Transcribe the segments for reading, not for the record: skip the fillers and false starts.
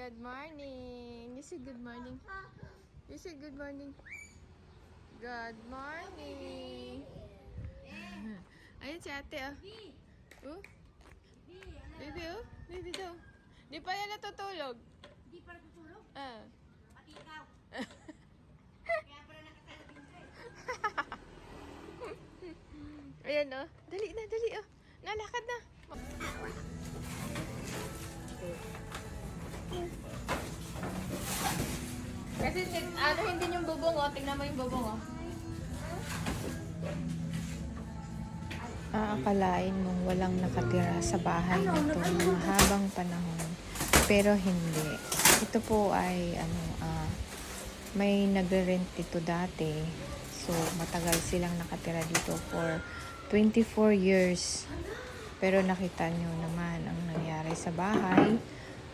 Good morning. You say good morning. You say good morning. Good morning. Ayun si ate, oh. Oh? Baby, oh. Baby daw. Di pa yan natutulog. Hindi pa natutulog? Ah. Pati ikaw. Kaya pala nakakalabing ka eh. Ayan, oh. Dali na, dali, oh. Nalakad na. Kasi ano hindi yung bubong, oh. Tingnan mo yung bubong, oh. Aakalain mong walang nakatira sa bahay na ito ng habang panahon. Pero hindi. Ito po ay may nagre-rent dito dati. So, matagal silang nakatira dito for 24 years. Pero nakita nyo naman ang nangyari sa bahay.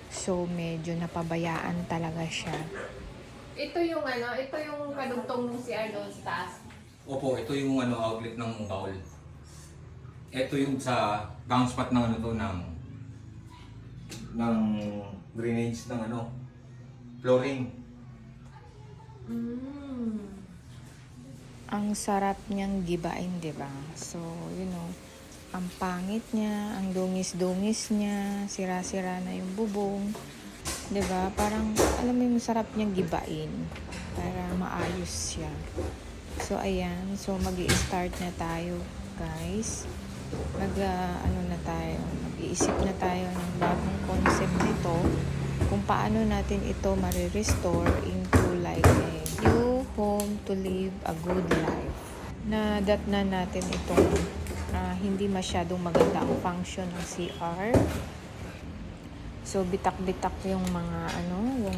So, medyo napabayaan talaga siya. Ito yung ito yung kadugtong nung si Arnold sa taas. Opo, ito yung outlet ng bowl. Ito yung sa downspout ng ng drainage ng flooring. Ang sarap niyang gibain, di ba? So, ang pangit niya, ang dungis-dungis niya, sira-sira na yung bubong. 'Di ba? Parang alam mo yung sarap niyang gibain para maayos siya. So ayan, so magi-start na tayo, guys. Mag-iisip na tayo ng bagong concept nito kung paano natin ito ma-restore into like a new home to live a good life. Nadatnan natin itong hindi masyadong maganda ang function ng CR. So, bitak-bitak yung mga yung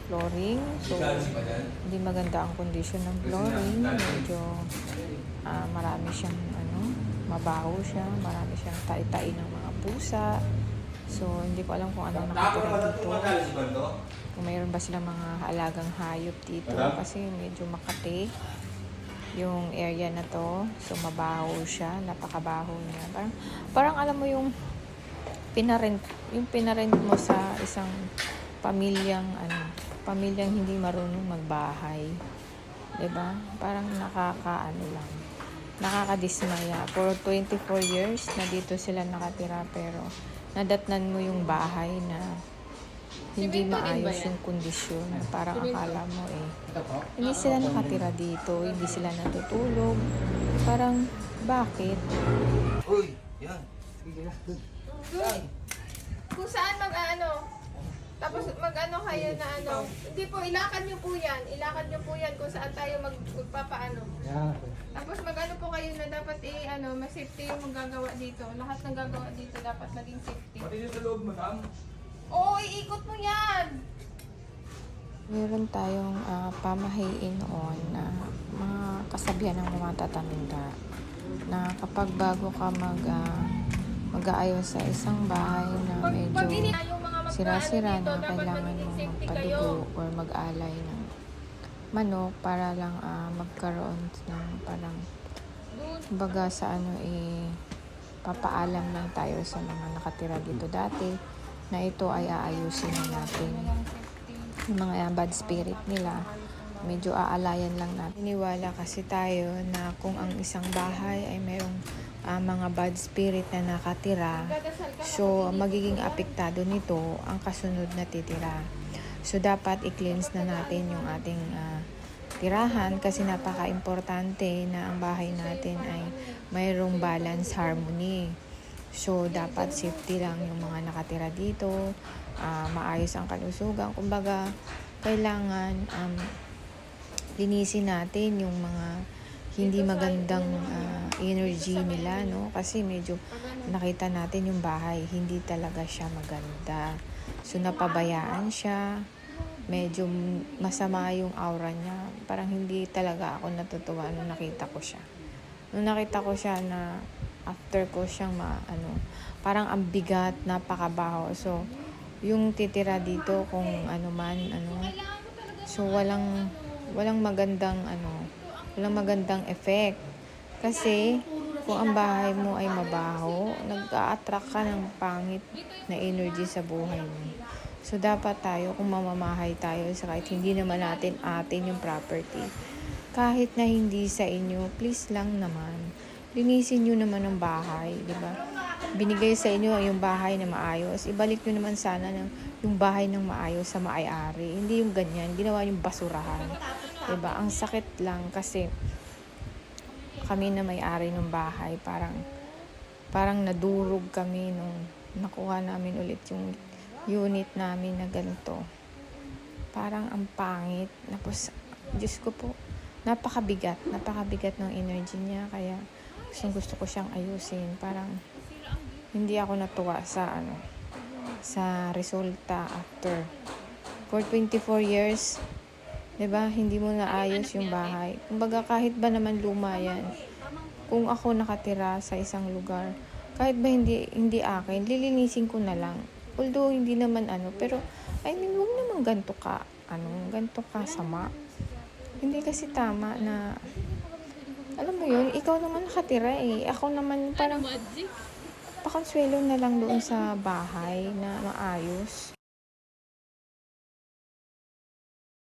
flooring. So, hindi maganda ang condition ng flooring. Medyo marami siyang mabaho siya. Marami siyang tai-tai ng mga pusa. So, hindi ko alam kung ano nakatira dito. Kung mayroon ba silang mga alagang hayop dito. Kasi medyo makati yung area na to. So, mabaho siya. Napakabaho niya. Parang alam mo yung pinarent mo sa isang pamilyang hindi marunong magbahay. 'Di ba? Parang nakakadismaya. For 24 years na dito sila nakatira pero nadatnan mo yung bahay na hindi maayos yung kondisyon. Parang akala mo hindi sila nakatira dito, hindi sila natutulog. Parang bakit? Uy, yan. Good. Kung saan tapos kayo na Hindi po, ilakad nyo po yan. Ilakad nyo po yan kung saan tayo magpapaano. Yeah. Tapos po kayo na dapat mas-safety yung magagawa dito. Lahat ng gagawa dito dapat maging safety. Pati yung sa loob, madam? Oo, iikot mo yan! Meron tayong pamahiin noon na mga kasabihan ng mga tatamenda na kapag bago ka mag-aayos sa isang bahay na medyo sira-sira na, kailangan mong magpadugo or mag-alay ng manok para lang magkaroon ng parang baga sa papaalam lang tayo sa mga nakatira dito dati na ito ay aayusin na natin. Yung mga bad spirit nila, medyo aalayan lang natin. Iniwala kasi tayo na kung ang isang bahay ay mayroong mga bad spirit na nakatira, so magiging apektado nito ang kasunod na titira. So dapat i-cleanse na natin yung ating tirahan kasi napaka-importante na ang bahay natin ay mayroong balance, harmony. So dapat safety lang yung mga nakatira dito, maayos ang kalusugan. Kumbaga kailangan linisin natin yung mga hindi magandang energy nila, no? Kasi medyo nakita natin yung bahay, hindi talaga siya maganda. So napabayaan siya, medyo masama yung aura niya. Parang hindi talaga ako natutuwa nung nakita ko siya. Nung nakita ko siya na after ko siyang parang ang bigat, napakabaho. So yung titira dito kung so walang magandang walang magandang effect. Kasi kung ang bahay mo ay mabaho, nag-a-attract ka ng pangit na energy sa buhay mo. So, dapat tayo, kung mamamahay tayo, sa kahit hindi naman natin atin yung property, kahit na hindi sa inyo, please lang naman, linisin nyo naman ang bahay, di ba? Binigay sa inyo yung bahay na maayos, ibalik nyo naman sana yung bahay ng maayos sa maayari. Hindi yung ganyan, ginawa yung basurahan. Di ba? Ang sakit lang kasi kami na may-ari ng bahay, parang nadurog kami nung nakuha namin ulit yung unit namin na ganito. Parang ang pangit. Tapos, Diyos ko po, napakabigat ng energy niya. Kaya, gusto ko siyang ayusin. Parang, hindi ako natuwa sa resulta after. For 24 years, 'di ba? Hindi mo naayos yung bahay. Kumbaga kahit ba naman luma yan, kung ako nakatira sa isang lugar, kahit ba hindi akin, lilinisin ko na lang. Although hindi naman pero I mean, wag naman ganito ka sama. Hindi kasi tama na, alam mo yun, ikaw naman nakatira ako naman parang pakonsuelo na lang doon sa bahay na maayos.